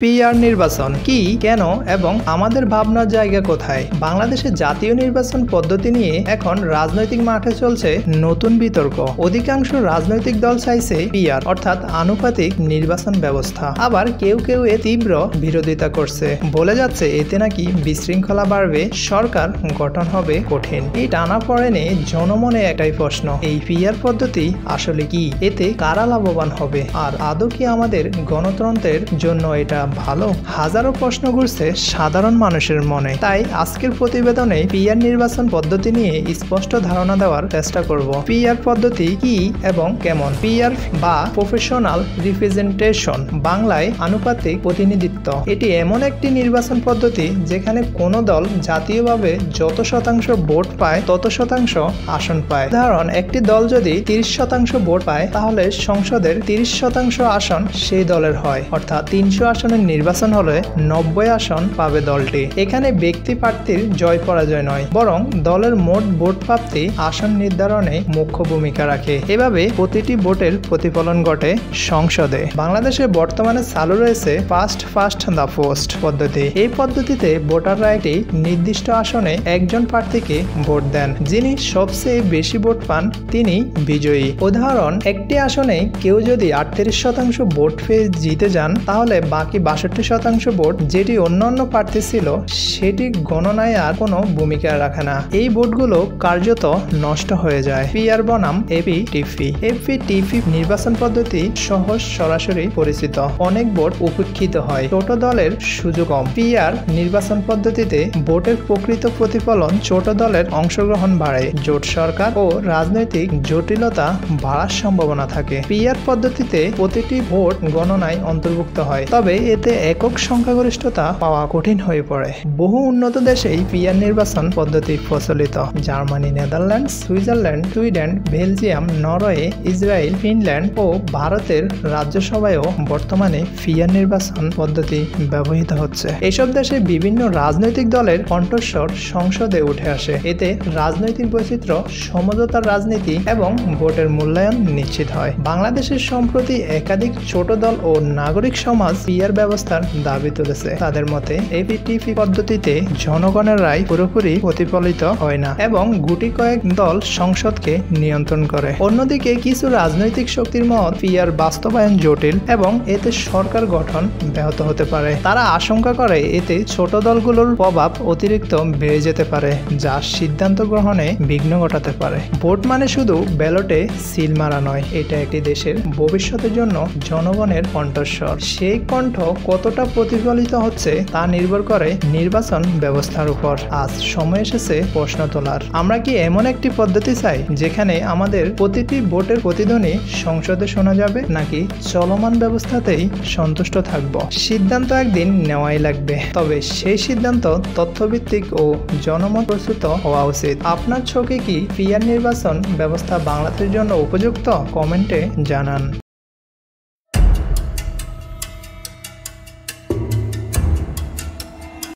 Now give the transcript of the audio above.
PR নির্বাচন কি, কেন এবং আমাদের ভাবনার জায়গা কোথায়? বাংলাদেশের জাতীয় নির্বাচন পদ্ধতি নিয়ে এখন রাজনৈতিক মাঠে চলছে নতুন বিতর্ক। অধিকাংশ রাজনৈতিক দল চাইছে পিআর অর্থাৎ আনুপাতিক নির্বাচন ব্যবস্থা, আবার কেউ কেউ এর তীব্র বিরোধিতা করছে। বলে যাচ্ছে এতে নাকি বিশৃঙ্খলা বাড়বে, সরকার গঠন হবে কঠিন। এই টানাপোড়েনে জনমনে একটাই প্রশ্ন, এই পিআর পদ্ধতি আসলে কি? এতে কারা লাভবান হবে? আর আদৌ কি আমাদের গণতন্ত্রের জন্য এটা ভালো? হাজারো প্রশ্ন ঘুরছে সাধারণ মানুষের মনে। তাই আজকের প্রতিবেদনে পিআর নির্বাচন পদ্ধতি নিয়ে স্পষ্ট ধারণা দেওয়ার চেষ্টা করব। পিআর পদ্ধতি কি এবং কেমন? পিআর বা প্রফেশনাল রিপ্রেজেন্টেশন, বাংলায় আনুপাতিক প্রতিনিধিত্ব। এটি এমন একটি নির্বাচন পদ্ধতি যেখানে কোনো দল জাতীয়ভাবে যত শতাংশ ভোট পায় তত শতাংশ আসন পায়। উদাহরণ, একটি দল যদি 30% ভোট পায় তাহলে সংসদের 30% আসন সেই দলের হয়, অর্থাৎ 300 আসনের নির্বাচন হলে 90 আসন পাবে দলটি। এখানে ব্যক্তি প্রার্থীর জয় পরাজয় নয়, বরং দলের মোট ভোট প্রাপ্তি আসন নির্ধারণে মুখ্য ভূমিকা রাখে। এভাবে প্রতিটি ভোটের প্রতিফলন ঘটে সংসদে। বাংলাদেশে বর্তমানে চালু রয়েছে ফার্স্ট দ্য পোস্ট পদ্ধতি। এই পদ্ধতিতে ভোটাররা একটি নির্দিষ্ট আসনে একজন প্রার্থীকে ভোট দেন। যিনি সবচেয়ে বেশি ভোট পান তিনি বিজয়ী। উদাহরণ, একটি আসনে কেউ যদি 38% ভোট পেয়ে জিতে যান তাহলে বাকি 62% ভোট যেটি অন্যান্য প্রার্থী ছিল সেটি গণনায় আর কোনো ভূমিকা রাখে না। এই ভোটগুলো কার্যত নষ্ট হয়ে যায়। পিআর বনাম এপিটিপি নির্বাচন পদ্ধতি সহজ, সরাসরি পরিচিত। অনেক ভোট উপেক্ষিত হয়, ছোট দলের সুযোগ কম। পিআর নির্বাচন পদ্ধতিতে ভোটের প্রকৃত প্রতিফলন, ছোট দলের অংশগ্রহণ বাড়ে, জোট সরকার ও রাজনৈতিক জটিলতা বাড়ার সম্ভাবনা থাকে। পিআর পদ্ধতিতে প্রতিটি ভোট গণনায় অন্তর্ভুক্ত হয়, তবে এতে একক সংখ্যাগরিষ্ঠতা পাওয়া কঠিন হয়ে পড়ে। বহু উন্নত দেশেই পিআর নির্বাচন পদ্ধতি প্রচলিত। Germany, Netherlands, Switzerland, Sweden, Belgium, Norway, Israel, Finland ও ভারতের রাজ্যসভায়ও বর্তমানে পিআর নির্বাচন পদ্ধতি ব্যবহৃত হচ্ছে। এসব দেশে বিভিন্ন রাজনৈতিক দলের কণ্ঠস্বর সংসদে উঠে আসে। এতে রাজনৈতিক বৈচিত্র্য, সমঝোতার রাজনীতি এবং ভোটের মূল্যায়ন নিশ্চিত হয়। বাংলাদেশের সম্প্রতি একাধিক ছোট দল ও নাগরিক সমাজ পিআর ব্যবস্থার দাবি তুলেছে। তাদের মতে এপিটিপি পদ্ধতিতে জনগণের রায় পুরোপুরি প্রতিফলিত হয় না এবং গুটি কয়েক দল সংসদকে নিয়ন্ত্রণ করে। অন্যদিকে কিছু রাজনৈতিক শক্তির মত পিআর বাস্তবায়ন জটিল এবং এতে সরকার গঠন ব্যাহত হতে পারে। তারা আশঙ্কা করে এতে ছোট দলগুলোর প্রভাব অতিরিক্ত বেড়ে যেতে পারে, যা সিদ্ধান্ত গ্রহণে বিঘ্ন ঘটাতে পারে। ভোট মানে শুধু ব্যালটে সিল মারা নয়, এটা একটি দেশের ভবিষ্যতের জন্য জনগণের কণ্ঠস্বর। সেই কণ্ঠ কতটা প্রতিফলিত হচ্ছে তা নির্ভর করে নির্বাচন ব্যবস্থার উপর। আজ সময় এসেছে প্রশ্ন তোলার, আমরা কি এমন একটি পদ্ধতি চাই যেখানে আমাদের প্রতিটি ভোটের প্রতিধ্বনি সংসদে শোনা যাবে, নাকি চলমান ব্যবস্থাতেই সন্তুষ্ট থাকব? সিদ্ধান্ত একদিন নেওয়াই লাগবে, তবে সেই সিদ্ধান্ত তথ্যভিত্তিক ও জনমত প্রস্তুত হওয়া উচিত। আপনার চোখে কি পিআর নির্বাচন ব্যবস্থা বাংলাদেশের জন্য উপযুক্ত? কমেন্টে জানান।